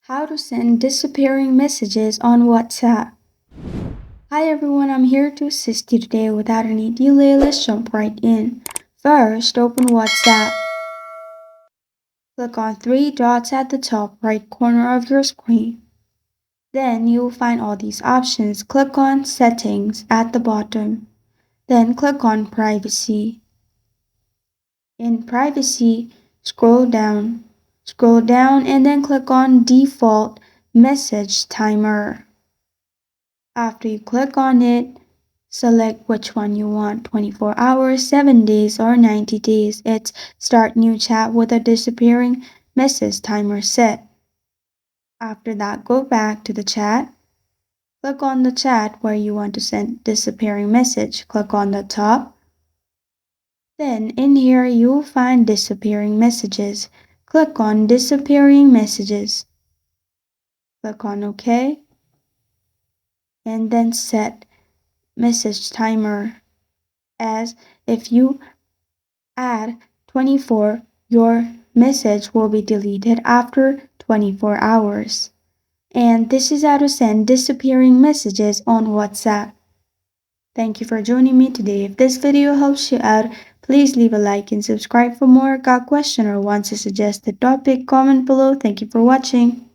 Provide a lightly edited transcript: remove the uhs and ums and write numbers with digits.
How to send disappearing messages on WhatsApp. Hi everyone, I'm here to assist you today without any delay. Let's jump right in. First, open WhatsApp. Click on three dots at the top right corner of your screen. Then you will find all these options. Click on Settings at the bottom. Then click on Privacy. In Privacy, scroll down and then click on Default Message Timer. After you click on it, select which one you want, 24 hours, 7 days, or 90 days. It's Start New Chat with a Disappearing Message Timer set. After that, go back to the chat. Click on the chat where you want to send disappearing message. Click on the top. Then in here, you'll find disappearing messages. Click on disappearing messages. Click on OK. And then set message timer as if you add 24, your message will be deleted after 24 hours. And this is how to send disappearing messages on WhatsApp. Thank you for joining me today. If this video helps you out, please leave a like and subscribe for more. Got a question or wants a suggested topic? Comment below. Thank you for watching.